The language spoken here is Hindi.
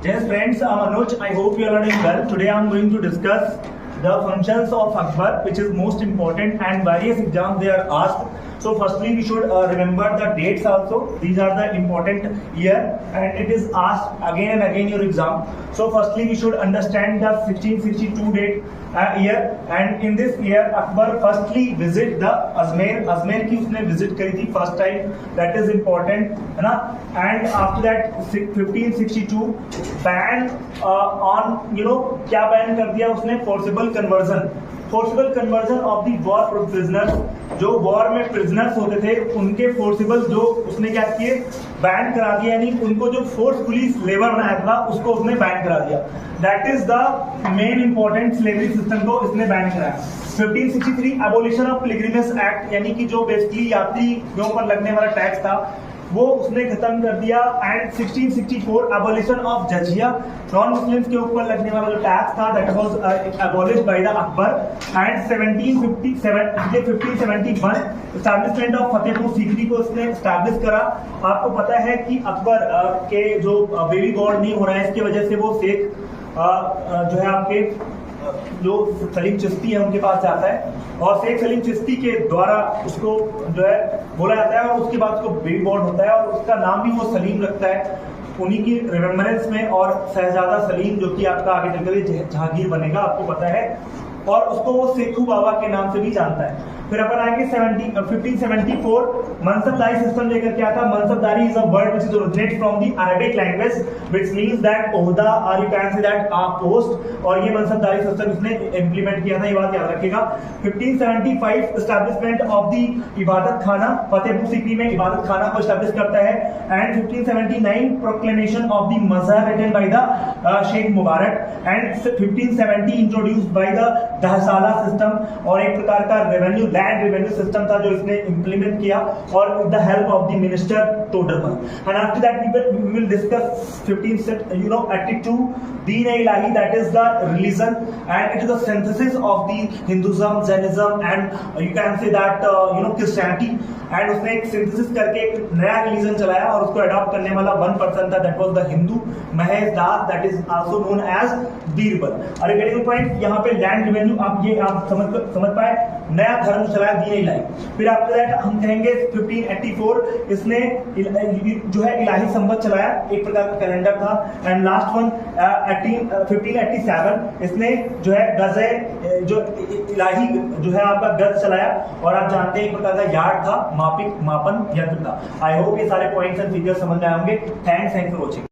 Yes, friends, I'm Anuj. I hope you are doing well. Today I'm going to discuss the functions of Akbar, which is most important, and various exams they are asked. So, firstly, we should remember the dates also. These are the important year, and it is asked again and again in your exam. So, firstly, we should understand the 1662 date year, and in this year, Akbar firstly visit the Ajmer. Ajmer की उसने visit करी थी first time. That is important, है ना? And after that, 1562 ban on क्या ban कर दिया उसने? Forcible conversion. Forcible conversion of the war prisoners, जो वॉर में प्रिजनर्स होते थे उनके फोर्सिबल जो उसने क्या किए, बैन करा दिया, यानी उनको जो फोर्सफुली लेबर बनाया था उसको उसने बैन करा दिया. That is the main important slavery system को इसने बैन कराया. 1563 एबोलिशन ऑफ पिलग्रिमेज एक्ट, यानी कि जो बेसिकली यात्रियों पर लगने वाला टैक्स था वो उसने खत्म कर दिया. And 1664 abolition of jizya, non Muslims के ऊपर लगने वाला जो टैक्स था that was abolished by the Akbar. And 1571 establishment of Fatehpur Sikri को उसने एस्टैब्लिश करा. आपको पता है कि अकबर के जो बेबी गॉड नहीं हो रहा है, इसकी वजह से वो शेख जो है आपके जो सलीम चिश्ती है उनके पास जाता है, और शेख सलीम चिश्ती के द्वारा उसको जो है बोला जाता है, और उसके बाद उसको बेबी बॉर्न होता है, और उसका नाम भी वो सलीम रखता है उन्हीं की रिमेम्बरेंस में. और शहजादा सलीम जो कि आपका आगे चलकर जहांगीर बनेगा, आपको पता है, और उसको वो सेखू बाबा के नाम से भी जानता है. फिर अपन आएंगे 1574 मनसबदारी सिस्टम लेकर क्या था. Mansabdari is a word which is originate from the Arabic language which means that ओहदा और you can say that post, और ये मनसबदारी सिस्टम इसने इंप्लीमेंट किया था, ये बात याद रखिएगा. 1575 एस्टैब्लिशमेंट ऑफ द इबादत खाना, फतेहपुर सीकरी में इबादत खाना को एस्टैब्लिश करता है. And 1579 proclamation of the Mahzar written by the Sheikh Mubarak. And 1570 introduced by the dahsala system, और एक प्रकार का रेवेन्यू लैंड रेवेन्यू सिस्टम था जो इसने इंप्लीमेंट किया, और with the help of the minister Todarmal. And after that we will discuss 1582 Din i Ilahi, that is the religion, and it is the synthesis of the Hinduism, Jainism and you can say that Christianity. And उसने एक सिंथेसिस करके एक नया रिलीजन चलाया, और उसको अडॉप्ट करने वाला वन पर्सन था, that was the Hindu Mahesh Das, that is also known as Birbal. और एक पॉइंट यहाँ पे लैंड रेवेन्यू आप समझ पाए, नया धर्म चलाया दीन-ए-इलाही. फिर आफ्टर दैट हम कहेंगे 1584 इसने जो है इलाही संवत चलाया, एक प्रकार का कैलेंडर था. एंड लास्ट वन 1587 इसने जो है गज़े जो इलाही जो है आपका गज चलाया, और आप जानते हैं एक प्रकार का यार्ड था, मापन यंत्र था. आई होप ये सारे पॉइंट्स एंड फिगर्स समझ में आएंगे. Thanks for watching.